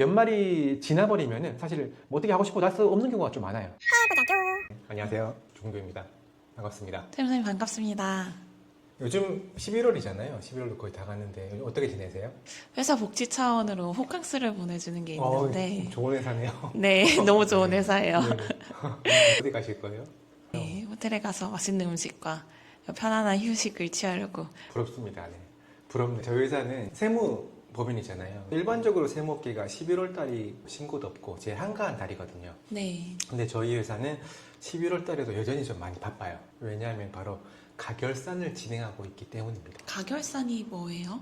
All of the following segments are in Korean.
연말이 지나버리면은 사실 뭐 어떻게 하고 싶어도 할 수 없는 경우가 좀 많아요. 안녕하세요, 조종교입니다. 반갑습니다. 선생님 반갑습니다. 요즘 11월이잖아요. 11월도 거의 다 갔는데 요즘 어떻게 지내세요? 회사 복지 차원으로 호캉스를 보내주는 게 있는데 좋은 회사네요. 네, 너무 좋은 회사예요. 네네. 어디 가실 거예요? 네, 호텔에 가서 맛있는 음식과 편안한 휴식을 취하려고. 부럽습니다. 네. 부럽네. 저희 회사는 세무법인이잖아요. 일반적으로 세무업계가 11월 달이 신고도 없고 제일 한가한 달이거든요. 네, 근데 저희 회사는 11월 달에도 여전히 좀 많이 바빠요. 왜냐하면 바로 가결산을 진행하고 있기 때문입니다. 가결산이 뭐예요?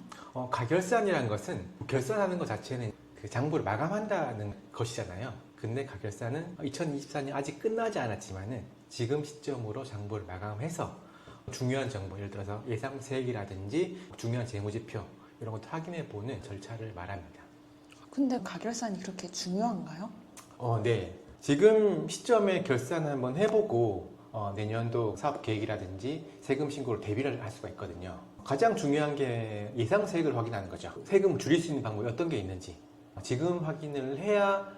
가결산이라는 것은 결산하는 것 자체는 그 장부를 마감한다는 것이잖아요. 근데 가결산은 2024년 아직 끝나지 않았지만은 지금 시점으로 장부를 마감해서 중요한 정보, 예를 들어서 예상 세액이라든지 중요한 재무지표 이런 것도 확인해 보는 절차를 말합니다. 근데 가결산이 그렇게 중요한가요? 네. 지금 시점에 결산을 한번 해보고 내년도 사업 계획이라든지 세금 신고를 대비를 할 수가 있거든요. 가장 중요한 게 예상 세액을 확인하는 거죠. 세금을 줄일 수 있는 방법이 어떤 게 있는지 지금 확인을 해야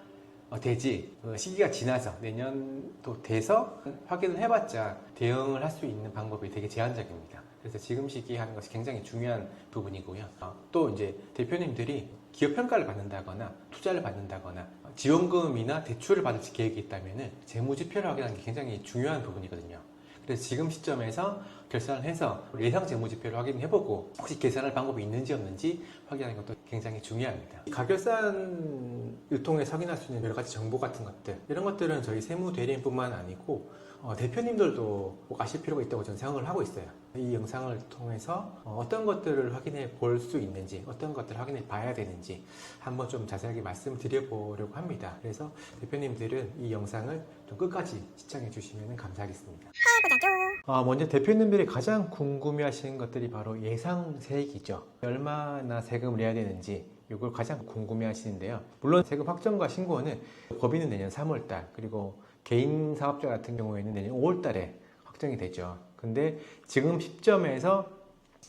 되지. 시기가 지나서 내년도 돼서 확인을 해봤자 대응을 할 수 있는 방법이 되게 제한적입니다. 그래서 지금 시기에 하는 것이 굉장히 중요한 부분이고요. 또 이제 대표님들이 기업 평가를 받는다거나 투자를 받는다거나 지원금이나 대출을 받을 계획이 있다면 재무지표를 확인하는 게 굉장히 중요한 부분이거든요. 그래서 지금 시점에서 결산을 해서 예상 재무지표를 확인해보고 혹시 계산할 방법이 있는지 없는지 확인하는 것도 굉장히 중요합니다. 가결산을 통해서 확인할 수 있는 여러 가지 정보 같은 것들, 이런 것들은 저희 세무대리인뿐만 아니고 대표님들도 꼭 아실 필요가 있다고 저는 생각을 하고 있어요. 이 영상을 통해서 어떤 것들을 확인해 볼 수 있는지, 어떤 것들을 확인해 봐야 되는지 한번 좀 자세하게 말씀드려 보려고 합니다. 그래서 대표님들은 이 영상을 좀 끝까지 시청해 주시면 감사하겠습니다. 먼저 대표님들이 가장 궁금해 하시는 것들이 바로 예상 세액이죠. 얼마나 세금을 내야 되는지 이걸 가장 궁금해 하시는데요. 물론 세금 확정과 신고는 법인은 내년 3월달, 그리고 개인 사업자 같은 경우에는 내년 5월달에 확정이 되죠. 근데 지금 시점에서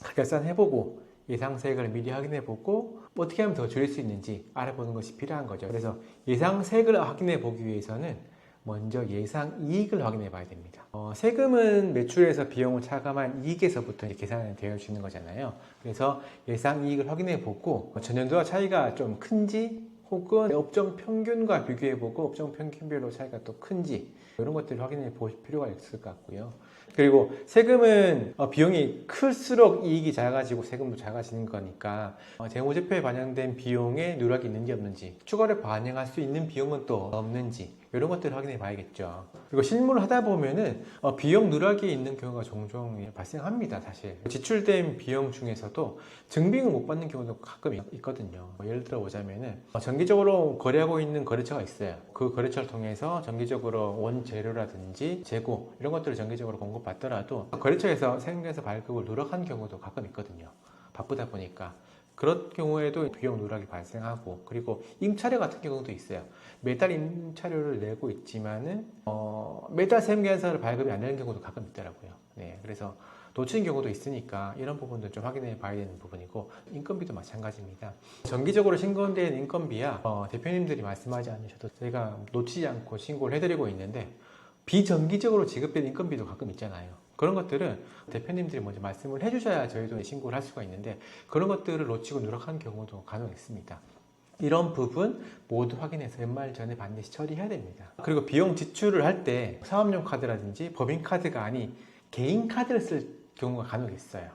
가결산 해보고 예상 세액을 미리 확인해보고 어떻게 하면 더 줄일 수 있는지 알아보는 것이 필요한 거죠. 그래서 예상 세액을 확인해 보기 위해서는 먼저 예상 이익을 확인해 봐야 됩니다. 세금은 매출에서 비용을 차감한 이익에서부터 계산이 되어지는 거잖아요. 그래서 예상 이익을 확인해 보고 전년도와 차이가 좀 큰지, 혹은 업종 평균과 비교해 보고 업종 평균별로 차이가 또 큰지, 이런 것들을 확인해 보실 필요가 있을 것 같고요. 그리고 세금은 비용이 클수록 이익이 작아지고 세금도 작아지는 거니까 재무제표에 반영된 비용에 누락이 있는지 없는지, 추가로 반영할 수 있는 비용은 또 없는지, 이런 것들을 확인해 봐야겠죠. 그리고 실무를 하다 보면은 비용 누락이 있는 경우가 종종 발생합니다. 사실 지출된 비용 중에서도 증빙을 못 받는 경우도 가끔 있거든요. 예를 들어 보자면은 정기적으로 거래하고 있는 거래처가 있어요. 그 거래처를 통해서 정기적으로 원재료라든지 재고 이런 것들을 정기적으로 공급받더라도 거래처에서 세금에서 발급을 누락한 경우도 가끔 있거든요. 바쁘다 보니까. 그런 경우에도 비용 누락이 발생하고, 그리고 임차료 같은 경우도 있어요. 매달 임차료를 내고 있지만은 매달 세무계산서를 발급이 안 되는 경우도 가끔 있더라고요. 네, 그래서 놓치는 경우도 있으니까 이런 부분도 좀 확인해 봐야 되는 부분이고, 인건비도 마찬가지입니다. 정기적으로 신고된 인건비야 대표님들이 말씀하지 않으셔도 저희가 놓치지 않고 신고를 해드리고 있는데, 비정기적으로 지급된 인건비도 가끔 있잖아요. 그런 것들은 대표님들이 먼저 말씀을 해주셔야 저희도 신고를 할 수가 있는데, 그런 것들을 놓치고 누락한 경우도 간혹 있습니다. 이런 부분 모두 확인해서 연말 전에 반드시 처리해야 됩니다. 그리고 비용 지출을 할 때 사업용 카드라든지 법인 카드가 아닌 개인 카드를 쓸 경우가 간혹 있어요.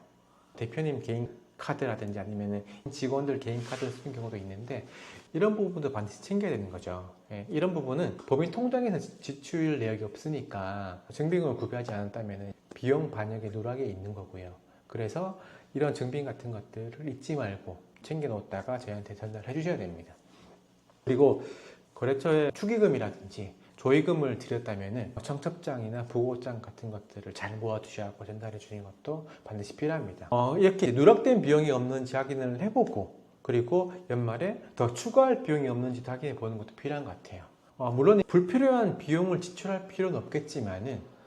대표님 개인 카드라든지 아니면 직원들 개인 카드를 쓰는 경우도 있는데, 이런 부분도 반드시 챙겨야 되는 거죠. 이런 부분은 법인 통장에서 지출 내역이 없으니까 증빙을 구비하지 않았다면 비용 반영의 누락에 있는 거고요. 그래서 이런 증빙 같은 것들을 잊지 말고 챙겨 놓았다가 저희한테 전달해 주셔야 됩니다. 그리고 거래처에 축의금이라든지 조의금을 드렸다면 청첩장이나 부고장 같은 것들을 잘 모아두셔서 전달해 주는 것도 반드시 필요합니다. 이렇게 누락된 비용이 없는지 확인을 해보고, 그리고 연말에 더 추가할 비용이 없는지도 확인해 보는 것도 필요한 것 같아요. 물론 불필요한 비용을 지출할 필요는 없겠지만은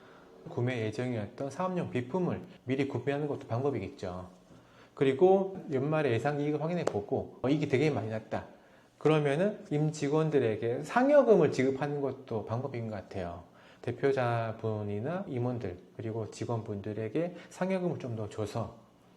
구매 예정이었던 사업용 비품을 미리 구매하는 것도 방법이겠죠. 그리고 연말에 예상 이익을 확인해 보고 이익이 되게 많이 났다. 그러면은 임직원들에게 상여금을 지급하는 것도 방법인 것 같아요. 대표자분이나 임원들 그리고 직원분들에게 상여금을 좀 더 줘서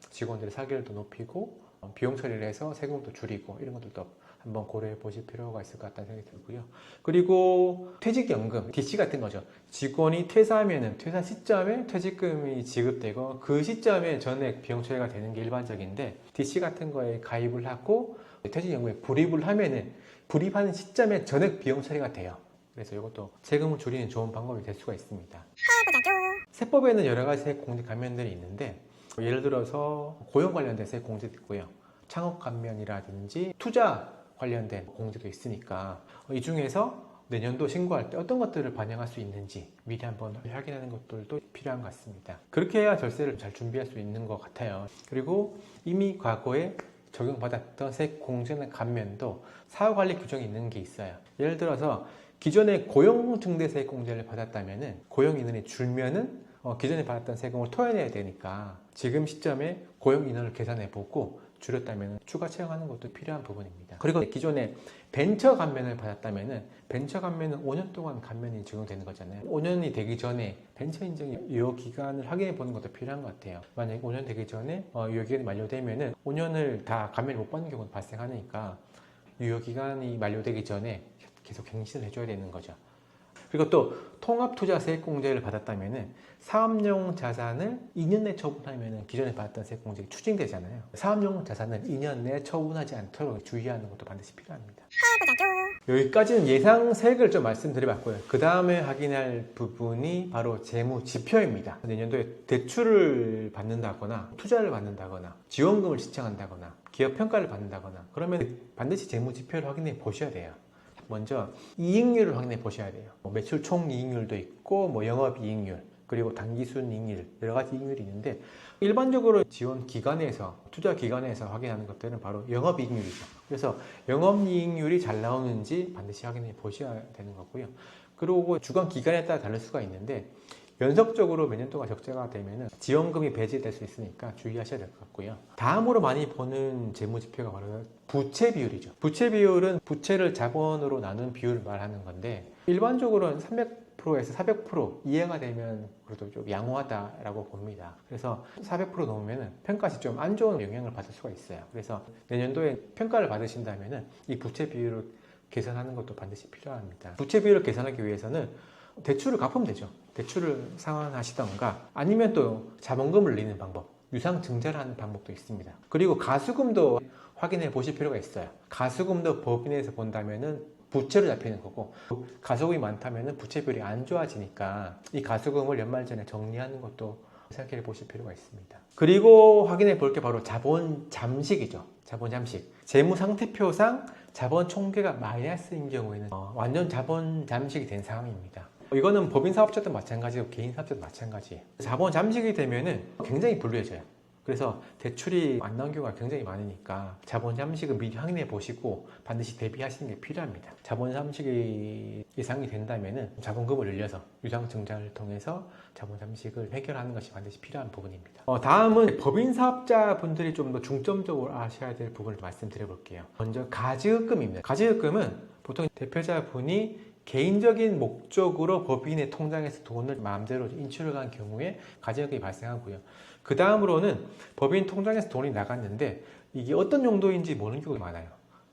직원들의 사기율도 높이고 비용 처리를 해서 세금도 줄이고 이런 것들도 한번 고려해 보실 필요가 있을 것 같다는 생각이 들고요. 그리고 퇴직연금, DC 같은 거죠. 직원이 퇴사하면은 퇴사 시점에 퇴직금이 지급되고 그 시점에 전액 비용 처리가 되는 게 일반적인데 DC 같은 거에 가입을 하고 퇴직연금에 불입을 하면은 불입하는 시점에 전액 비용 처리가 돼요. 그래서 이것도 세금을 줄이는 좋은 방법이 될 수가 있습니다. 세법에는 여러 가지 세액 공제 감면들이 있는데 예를 들어서 고용 관련된 세액 공제도 있고요. 창업 감면이라든지 투자 관련된 공제도 있으니까 이 중에서 내년도 신고할 때 어떤 것들을 반영할 수 있는지 미리 한번 확인하는 것들도 필요한 것 같습니다. 그렇게 해야 절세를 잘 준비할 수 있는 것 같아요. 그리고 이미 과거에 적용받았던 세액 공제나 감면도 사후관리 규정이 있는 게 있어요. 예를 들어서 기존에 고용증대세액 공제를 받았다면은 고용 인원이 줄면은 기존에 받았던 세금을 토해내야 되니까 지금 시점에 고용 인원을 계산해 보고 줄였다면 추가 채용하는 것도 필요한 부분입니다. 그리고 기존에 벤처 감면을 받았다면은 벤처 감면은 5년 동안 감면이 적용되는 거잖아요. 5년이 되기 전에 벤처 인증 유효 기간을 확인해 보는 것도 필요한 것 같아요. 만약에 5년 되기 전에 유효 기간이 만료되면은 5년을 다 감면을 못 받는 경우도 발생하니까 유효 기간이 만료되기 전에 계속 갱신을 해줘야 되는 거죠. 그리고 또 통합투자세액공제를 받았다면 사업용 자산을 2년 내 처분하면 기존에 받았던 세액공제가 추징되잖아요. 사업용 자산을 2년 내에 처분하지 않도록 주의하는 것도 반드시 필요합니다. 여기까지는 예상세액을 좀 말씀드려봤고요. 그 다음에 확인할 부분이 바로 재무지표입니다. 내년도에 대출을 받는다거나 투자를 받는다거나 지원금을 신청한다거나 기업평가를 받는다거나 그러면 반드시 재무지표를 확인해 보셔야 돼요. 먼저 이익률을 확인해 보셔야 돼요. 매출 총 이익률도 있고 영업이익률 그리고 당기순이익률 여러 가지 이익률이 있는데 일반적으로 지원 기관에서 투자 기관에서 확인하는 것들은 바로 영업이익률이죠. 그래서 영업이익률이 잘 나오는지 반드시 확인해 보셔야 되는 거고요. 그리고 주관 기관에 따라 다를 수가 있는데 연속적으로 몇 년 동안 적자가 되면 지원금이 배제될 수 있으니까 주의하셔야 될 것 같고요. 다음으로 많이 보는 재무지표가 바로 부채 비율이죠. 부채 비율은 부채를 자본으로 나눈 비율을 말하는 건데 일반적으로는 300%에서 400% 이하가 되면 그래도 좀 양호하다라고 봅니다. 그래서 400% 넘으면 평가시 좀 안 좋은 영향을 받을 수가 있어요. 그래서 내년도에 평가를 받으신다면 이 부채 비율을 개선하는 것도 반드시 필요합니다. 부채 비율을 개선하기 위해서는 대출을 갚으면 되죠. 대출을 상환하시던가 아니면 또 자본금을 내는 방법, 유상증자를 하는 방법도 있습니다. 그리고 가수금도 확인해 보실 필요가 있어요. 가수금도 법인에서 본다면은 부채로 잡히는 거고 가수금이 많다면은 부채 비율이 안 좋아지니까 이 가수금을 연말 전에 정리하는 것도 생각해 보실 필요가 있습니다. 그리고 확인해 볼 게 바로 자본 잠식이죠. 자본 잠식. 재무 상태표상 자본 총계가 마이너스인 경우에는 완전 자본 잠식이 된 상황입니다. 이거는 법인 사업자도 마찬가지고 개인 사업자도 마찬가지예요. 자본 잠식이 되면은 굉장히 불리해져요. 그래서 대출이 안 나온 경우가 굉장히 많으니까 자본 잠식을 미리 확인해 보시고 반드시 대비하시는 게 필요합니다. 자본 잠식이 예상이 된다면은 자본금을 늘려서 유상증자를 통해서 자본 잠식을 해결하는 것이 반드시 필요한 부분입니다. 다음은 법인 사업자 분들이 좀 더 중점적으로 아셔야 될 부분을 말씀드려 볼게요. 먼저 가지급금입니다. 가지급금은 보통 대표자분이 개인적인 목적으로 법인의 통장에서 돈을 마음대로 인출을 한 경우에 가지급금이 발생하고요. 그 다음으로는 법인 통장에서 돈이 나갔는데 이게 어떤 용도인지 모르는 경우가 많아요.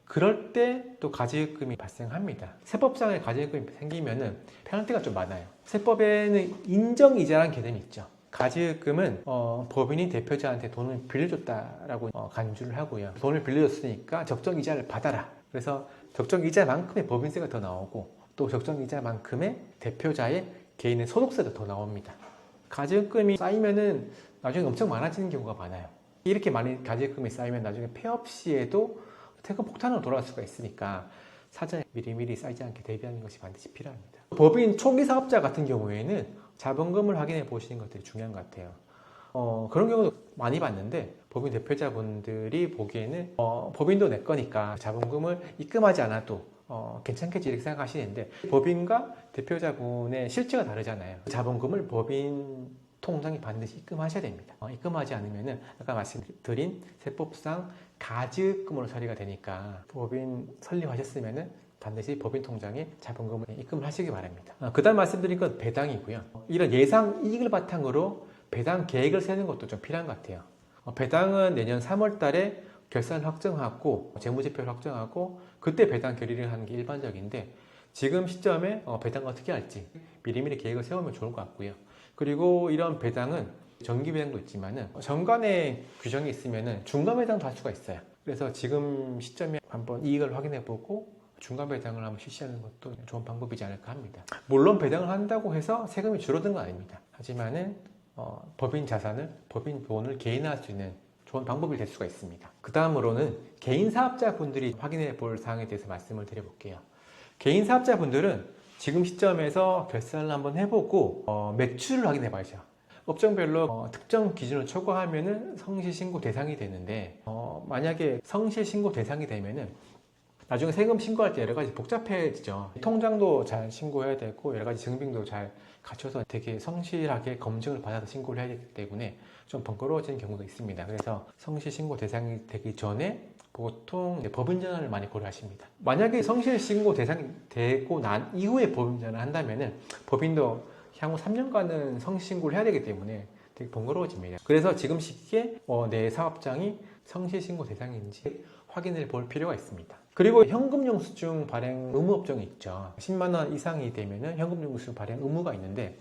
그럴 때 또 가지급금이 발생합니다. 세법상의 가지급금이 생기면은 페널티가 좀 많아요. 세법에는 인정이자라는 개념이 있죠. 가지급금은 법인이 대표자한테 돈을 빌려줬다라고 간주를 하고요. 돈을 빌려줬으니까 적정 이자를 받아라. 그래서 적정 이자만큼의 법인세가 더 나오고 또 적정 이자만큼의 대표자의 개인의 소득세도 더 나옵니다. 가지급금이 쌓이면은 나중에 엄청 많아지는 경우가 많아요. 이렇게 많이 가지급금이 쌓이면 나중에 폐업 시에도 세금 폭탄으로 돌아갈 수가 있으니까 사전에 미리미리 쌓이지 않게 대비하는 것이 반드시 필요합니다. 법인 초기 사업자 같은 경우에는 자본금을 확인해 보시는 것들이 중요한 것 같아요. 그런 경우도 많이 봤는데 법인 대표자분들이 보기에는 법인도 내 거니까 자본금을 입금하지 않아도 괜찮겠지 이렇게 생각하시는데 법인과 대표자분의 실체가 다르잖아요. 자본금을 법인 통장에 반드시 입금하셔야 됩니다. 입금하지 않으면은 아까 말씀드린 세법상 가즈금으로 처리가 되니까 법인 설립하셨으면은 반드시 법인 통장에 자본금을 입금을 하시기 바랍니다. 그 다음 말씀드린 건 배당이고요. 이런 예상 이익을 바탕으로 배당 계획을 세는 것도 좀 필요한 것 같아요. 배당은 내년 3월 달에 결산을 확정하고 재무제표를 확정하고 그때 배당 결의를 하는 게 일반적인데 지금 시점에 배당을 어떻게 할지 미리미리 계획을 세우면 좋을 것 같고요. 그리고 이런 배당은 정기 배당도 있지만은 정관에 규정이 있으면은 중간 배당도 할 수가 있어요. 그래서 지금 시점에 한번 이익을 확인해 보고 중간 배당을 한번 실시하는 것도 좋은 방법이지 않을까 합니다. 물론 배당을 한다고 해서 세금이 줄어든 건 아닙니다. 하지만은 법인 자산을, 법인 돈을 개인화할 수 있는 좋은 방법이 될 수가 있습니다. 그 다음으로는 개인 사업자분들이 확인해 볼 사항에 대해서 말씀을 드려볼게요. 개인 사업자분들은 지금 시점에서 결산을 한번 해보고 매출을 확인해 봐야죠. 업종별로 특정 기준을 초과하면은 성실신고 대상이 되는데 만약에 성실신고 대상이 되면은 나중에 세금 신고할 때 여러 가지 복잡해지죠. 통장도 잘 신고해야 되고 여러 가지 증빙도 잘 갖춰서 되게 성실하게 검증을 받아서 신고를 해야 되기 때문에 좀 번거로워지는 경우가 있습니다. 그래서 성실 신고 대상이 되기 전에 보통 법인 전환을 많이 고려하십니다. 만약에 성실 신고 대상이 되고 난 이후에 법인 전환을 한다면은 법인도 향후 3년간은 성실 신고를 해야 되기 때문에 되게 번거로워집니다. 그래서 지금 시기에 내 사업장이 성실 신고 대상인지 확인을 볼 필요가 있습니다. 그리고 현금영수증 발행 의무 업종이 있죠. 10만 원 이상이 되면은 현금영수증 발행 의무가 있는데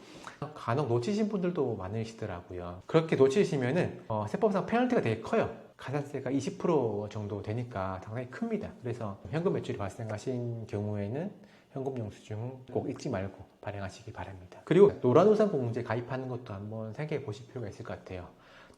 간혹 놓치신 분들도 많으시더라고요. 그렇게 놓치시면은 세법상 페널티가 되게 커요. 가산세가 20% 정도 되니까 상당히 큽니다. 그래서 현금 매출이 발생하신 경우에는 현금영수증 꼭 잊지 말고 발행하시기 바랍니다. 그리고 노란우산 공제 가입하는 것도 한번 생각해 보실 필요가 있을 것 같아요.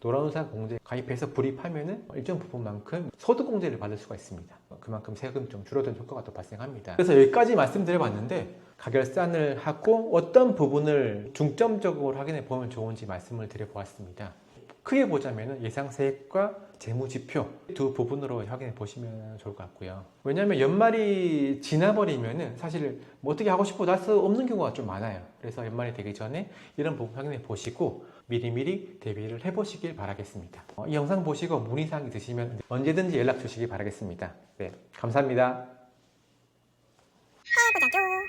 노란우산 공제 가입해서 불입하면은 일정 부분만큼 소득공제를 받을 수가 있습니다. 그만큼 세금 좀 줄어드는 효과가 또 발생합니다. 그래서 여기까지 말씀드려봤는데 가결산을 하고 어떤 부분을 중점적으로 확인해 보면 좋은지 말씀을 드려보았습니다. 크게 보자면 예상세액과 재무지표 두 부분으로 확인해 보시면 좋을 것 같고요. 왜냐하면 연말이 지나버리면 사실 뭐 어떻게 하고 싶어도 할 수 없는 경우가 좀 많아요. 그래서 연말이 되기 전에 이런 부분 확인해 보시고 미리미리 대비를 해보시길 바라겠습니다. 이 영상 보시고 문의사항이 있으시면 언제든지 연락 주시기 바라겠습니다. 네, 감사합니다. 해보자죠.